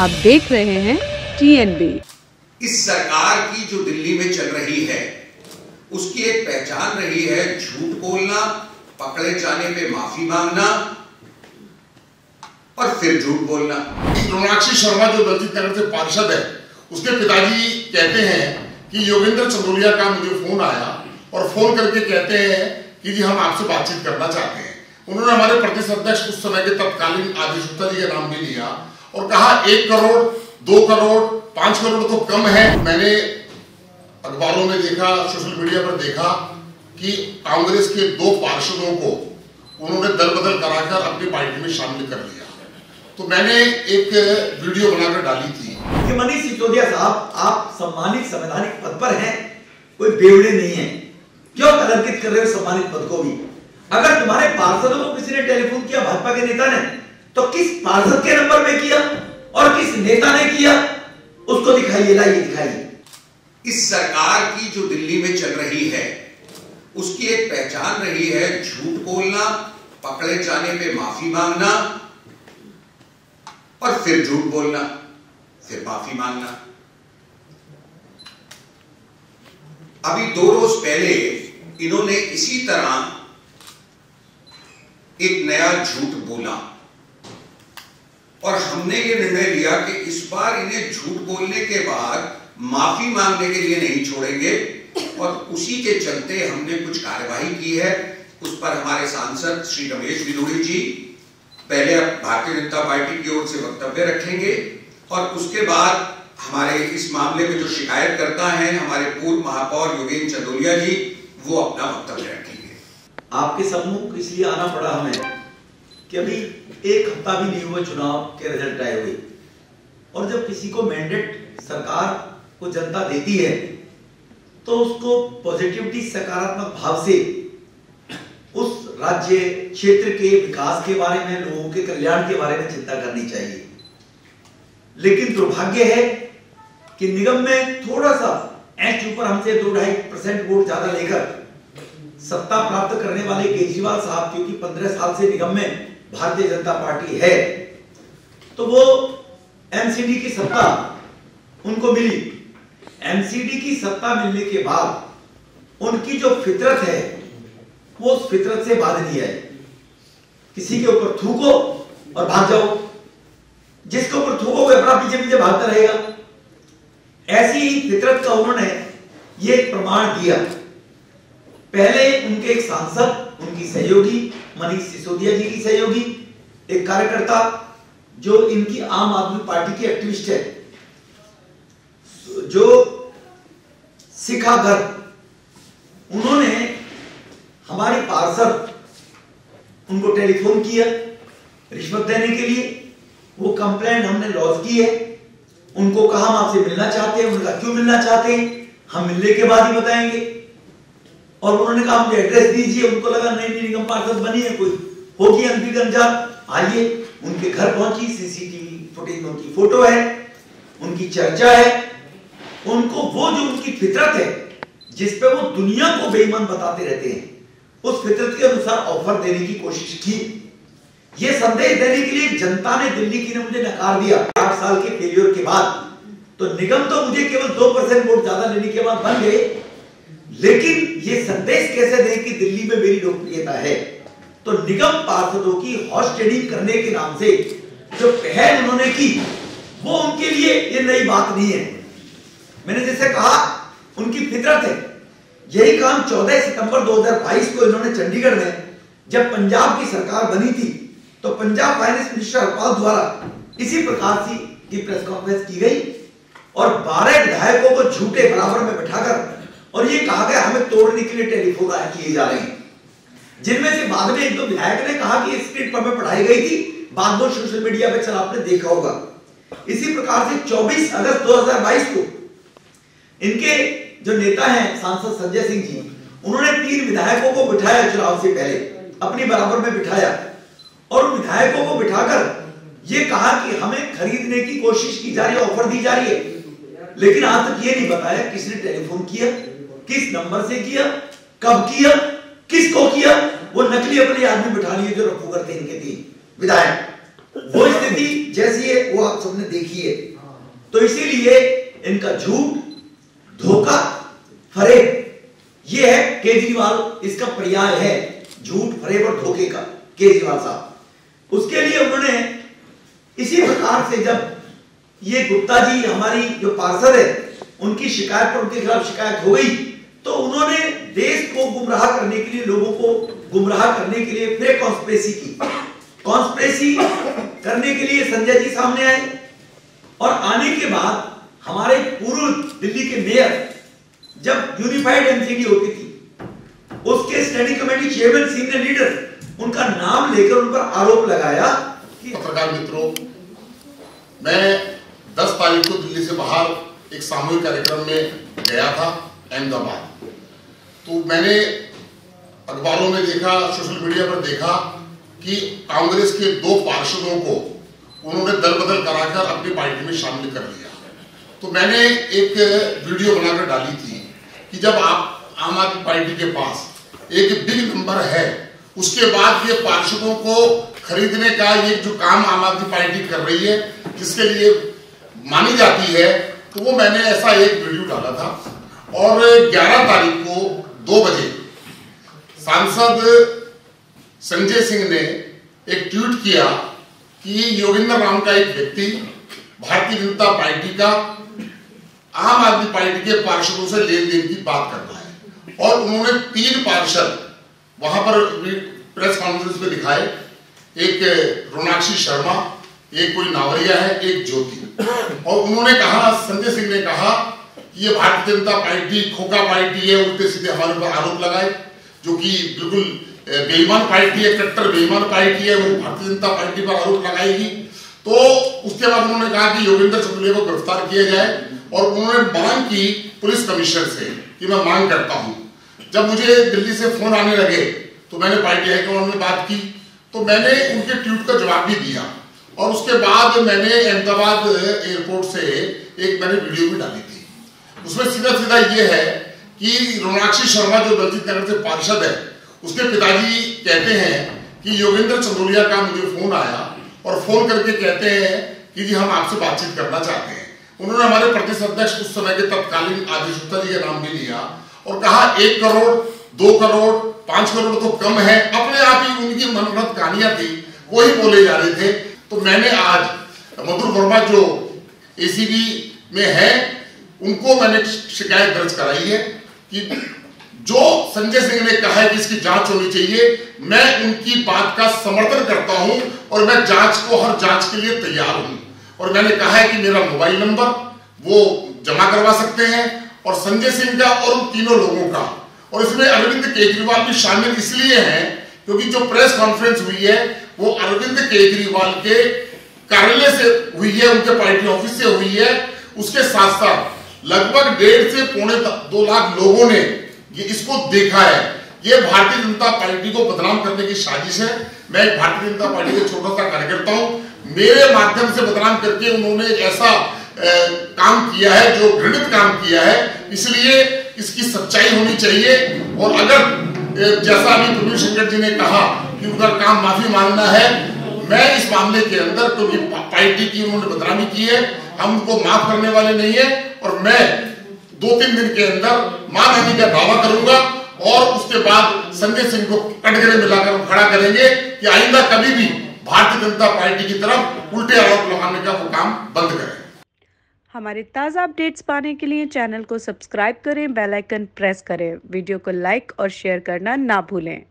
आप देख रहे हैं TNB। इस सरकार की जो दिल्ली में चल रही है उसकी एक पहचान रही है झूठ बोलना, पकड़े जाने पे माफी मांगना और फिर झूठ बोलना। रोनाक्षी शर्मा जो दलजीत नगर से पार्षद है, उसके पिताजी कहते हैं कि योगेंद्र चंदोलिया का मुझे फोन आया और फोन करके कहते हैं कि जी हम आपसे बातचीत करना चाहते हैं। उन्होंने हमारे प्रदेश अध्यक्ष उस समय के तत्कालीन आदिश गुप्ता जी का नाम भी लिया और कहा 1 करोड़ 2 करोड़ 5 करोड़ तो कम है। मैंने अखबारों में देखा, सोशल मीडिया पर देखा कि कांग्रेस के 2 पार्षदों को उन्होंने दल बदल कराकर अपनी पार्टी में शामिल कर लिया। तो मैंने एक वीडियो बनाकर डाली थी कि मनीष सिसोदिया साहब, आप सम्मानित संवैधानिक पद पर हैं, कोई बेवड़े नहीं है, क्यों कलंकित कर रहे हो सम्मानित पद को भी? अगर तुम्हारे पार्षदों को किसी ने टेलीफोन किया भाजपा के नेता ने, तो किस पार्षद के नंबर में किया और किस नेता ने किया, उसको दिखाइए, लाइए दिखाइए। इस सरकार की जो दिल्ली में चल रही है उसकी एक पहचान रही है झूठ बोलना, पकड़े जाने पे माफी मांगना और फिर झूठ बोलना, फिर माफी मांगना। अभी 2 रोज पहले इन्होंने इसी तरह एक नया झूठ बोला और हमने ये निर्णय लिया कि इस बार इन्हें झूठ बोलने के बाद माफी मांगने के लिए नहीं छोड़ेंगे और उसी के चलते हमने कुछ कार्यवाही की है। उस पर हमारे सांसद श्री रमेश बिधूड़ी जी पहले भारतीय जनता पार्टी की ओर से वक्तव्य रखेंगे और उसके बाद हमारे इस मामले में जो शिकायतकर्ता हैं हमारे पूर्व महापौर योगेंद्र चंदोलिया जी, वो अपना वक्तव्य रखेंगे। आपके सम्मुख इसलिए आना पड़ा हमें कि अभी 1 हफ्ता भी नहीं हुआ चुनाव के रिजल्ट आए हुए, और जब किसी को मैंडेट सरकार को जनता देती है तो उसको पॉजिटिविटी, सकारात्मक भाव से उस राज्य क्षेत्र के विकास के बारे में, लोगों के कल्याण के बारे में चिंता करनी चाहिए। लेकिन दुर्भाग्य है कि निगम में थोड़ा सा एच ऊपर हमसे 2-2.5% वोट ज्यादा लेकर सत्ता प्राप्त करने वाले केजरीवाल साहब, क्योंकि 15 साल से निगम में भारतीय जनता पार्टी है, तो वो एमसीडी की सत्ता उनको मिली। एमसीडी की सत्ता मिलने के बाद उनकी जो फितरत है वो उस फितरत से बाध नहीं है। किसी के ऊपर थूको और भाग जाओ, जिसके ऊपर थूको वो अपना पीछे पीछे भागता रहेगा। ऐसी ही फितरत का उन्होंने ये प्रमाण दिया। पहले उनके एक सांसद, उनकी सहयोगी मनीष सिसोदिया जी की सहयोगी, एक कार्यकर्ता जो इनकी आम आदमी पार्टी की एक्टिविस्ट है, जो शिखा गर्ग, उन्होंने हमारी पार्षद उनको टेलीफोन किया रिश्वत देने के लिए। वो कंप्लेंट हमने लॉन्च की है। उनको कहा हम आपसे मिलना चाहते हैं। उन्होंने कहा क्यों मिलना चाहते हैं, हम मिलने के बाद ही बताएंगे। और उन्होंने कहा मुझे एड्रेस दीजिए। उनको लगा नहीं निगम पार्षद बनी है, कोई होगी अनपी गंजात, आइए। उनके घर पहुंची, सीसीटीवी फुटेज में उनकी फोटो है, उनकी चर्चा है। उनको वो जो उनकी फितरत है जिस पे वो दुनिया को बेईमान बताते रहते हैं, उस फितरत के अनुसार ऑफर देने की कोशिश की। ये संदेश देने के लिए जनता ने, दिल्ली की ने मुझे नकार दिया 8 साल के फेलियर के बाद। तो निगम तो मुझे केवल 2% वोट ज्यादा लेने के बाद बन गए, लेकिन ये संदेश कैसे दें कि दिल्ली में मेरी लोकप्रियता है? तो निगम पार्षदों की हॉर्स ट्रेडिंग करने के नाम से जो पहल उन्होंने की, वो उनके लिए ये नई बात नहीं है। मैंने जैसे कहा उनकी फितरत है। यही काम 14 सितंबर 2022 को इन्होंने चंडीगढ़ में, जब पंजाब की सरकार बनी थी, तो पंजाब फाइनेंस मिनिस्टर हरपाल द्वारा इसी प्रकार की प्रेस कॉन्फ्रेंस की गई और 12 विधायकों को झूठे बराबर में बिठाकर और ये कहा गया हमें तोड़ने के लिए टेलीफोन किए जा रहे हैं, जिनमें से बाद में 1-2 विधायक ने कहा कि स्क्रिप्ट हमें पढ़ाई गई थी, बाद में सोशल मीडिया पे चला, आपने देखा होगा। इसी प्रकार से 24 अगस्त 2022 को इनके जो नेता हैं सांसद संजय सिंह जी, उन्होंने 3 विधायकों को बिठाया चुनाव से पहले, अपनी बराबर में बिठाया और विधायकों को बिठाकर ये कहा कि हमें खरीदने की कोशिश की जा रही है, ऑफर दी जा रही है। लेकिन आज तक ये नहीं बताया किसने टेलीफोन किया, किस नंबर से किया, कब किया, किसको किया। वो नकली अपने आदमी बिठा लिए जो रफू करते इनके 3 विधायक। वो स्थिति जैसी है वो आप सबने देखी है। तो इसीलिए इनका झूठ, धोखा, फरेब, ये है केजरीवाल, इसका पर्याय है झूठ, फरेब और धोखे का केजरीवाल साहब। उसके लिए उन्होंने इसी प्रकार से, जब ये गुप्ता जी हमारी जो पार्षद है उनकी शिकायत पर उनके खिलाफ शिकायत हो गई, तो उन्होंने देश को गुमराह करने के लिए, लोगों को गुमराह करने के लिए फिर कॉन्स्पिरेसी की। कॉन्स्पिरेसी करने के लिए संजय जी सामने आए और आने के बाद हमारे पूर्व दिल्ली के मेयर, जब यूनिफाइड एमसीडी होती थी, उसके standing committee chairman, senior leader, उनका नाम लेकर उन पर आरोप लगाया कि पत्रकार मित्रों, मैं 10 तारीख को दिल्ली से बाहर एक सामूहिक कार्यक्रम में गया था अहमदाबाद। तो मैंने अखबारों में देखा, सोशल मीडिया पर देखा कि कांग्रेस के 2 पार्षदों को उन्होंने दल बदल कराकर अपनी पार्टी में शामिल कर लिया। तो मैंने एक वीडियो बनाकर डाली थी कि जब आप आम आदमी पार्टी के पास एक बिग नंबर है, उसके बाद ये पार्षदों को खरीदने का ये जो काम आम आदमी पार्टी कर रही है, जिसके लिए मानी जाती है, तो वो मैंने ऐसा एक वीडियो डाला था। और 11 तारीख को 2 बजे सांसद संजय सिंह ने एक ट्वीट किया कि योगेंद्र राम का एक व्यक्ति भारतीय जनता पार्टी का आम आदमी पार्टी के पार्षदों से लेन देन की बात कर रहा है। और उन्होंने 3 पार्षद वहां पर प्रेस कॉन्फ्रेंस में दिखाए, एक रोनाक्षी शर्मा, एक कोई नावरिया है, एक ज्योति। और उन्होंने कहा, संजय सिंह ने कहा कि ये भारतीय जनता पार्टी खोखा पार्टी है, उल्टे सीधे हमारे ऊपर आरोप लगाए, जो कि बिल्कुल बेईमान पार्टी है, कट्टर बेईमान पार्टी है, वो भारतीय जनता पार्टी पर आरोप लगाएगी। तो उसके बाद उन्होंने कहा कि योगेंद्र चंदोलिया को गिरफ्तार किया जाए। और उन्होंने मांग की पुलिस कमिश्नर से कि मैं मांग करता हूं। जब मुझे दिल्ली से फोन आने लगे तो मैंने पार्टी हाईकमान में बात की, तो मैंने उनके ट्वीट का जवाब भी दिया। और उसके बाद मैंने अहमदाबाद एयरपोर्ट से एक मैंने वीडियो भी डाली थी। उसमें सीधा सीधा ये है कि रोनाक्षी शर्मा जो दलजीत नगर से पार्षद है, उसके पिताजी कहते हैं कि योगेंद्र चंदोलिया का मुझे फोन आया और फोन करके कहते हैं कि जी हम आपसे बातचीत करना चाहते हैं। उन्होंने हमारे प्रदेश अध्यक्ष उस समय के तत्कालीन आदेश गुप्ता जी का नाम भी लिया और कहा 1 करोड़, 2 करोड़, 5 करोड़ तो कम है। अपने आप ही उनकी मनगढ़ंत कहानियां थी, वही बोले जा रहे थे। तो मैंने आज मधुर वर्मा जो एसीबी में है, उनको मैंने शिकायत दर्ज कराई है कि जो संजय सिंह ने कहा है कि इसकी जांच होनी चाहिए, मैं उनकी बात का समर्थन करता हूं और मैं जांच को, हर जांच के लिए तैयार हूं। और मैंने कहा है कि मेरा मोबाइल नंबर वो जमा करवा सकते हैं, और संजय सिंह का और उन तीनों लोगों का। और इसमें अरविंद केजरीवाल भी शामिल इसलिए हैं क्योंकि जो प्रेस कॉन्फ्रेंस हुई है वो अरविंद केजरीवाल के कार्यालय से हुई है, उनके पार्टी ऑफिस से हुई है। उसके साथ साथ लगभग 1.5 से 2.25 लाख लोगों ने ये इसको देखा है। ये भारतीय जनता पार्टी को बदनाम करने की साजिश है। मैं एक भारतीय जनता पार्टी का छोटा सा कार्यकर्ता हूं, मेरे माध्यम से बदनाम करके उन्होंने ऐसा काम किया है जो घृणित काम किया है। इसलिए इसकी सच्चाई होनी चाहिए। और अगर जैसा अभी प्रवीण शंकर जी ने कहा कि उनका काम माफी मांगना है, मैं इस मामले के अंदर, क्योंकि पार्टी की उन्होंने बदनामी की है, हम उनको माफ करने वाले नहीं है। और मैं 2-3 दिन के अंदर मानहानि का दावा करूंगा और उसके बाद संजय सिंह को कटघरे में लाकर खड़ा करेंगे कि आइंदा कभी भी भारतीय जनता पार्टी की तरफ उल्टे आरोप लगाने का वो काम बंद करें। हमारे ताज़ा अपडेट्स पाने के लिए चैनल को सब्सक्राइब करें, बेल आइकन प्रेस करें, वीडियो को लाइक और शेयर करना ना भूलें।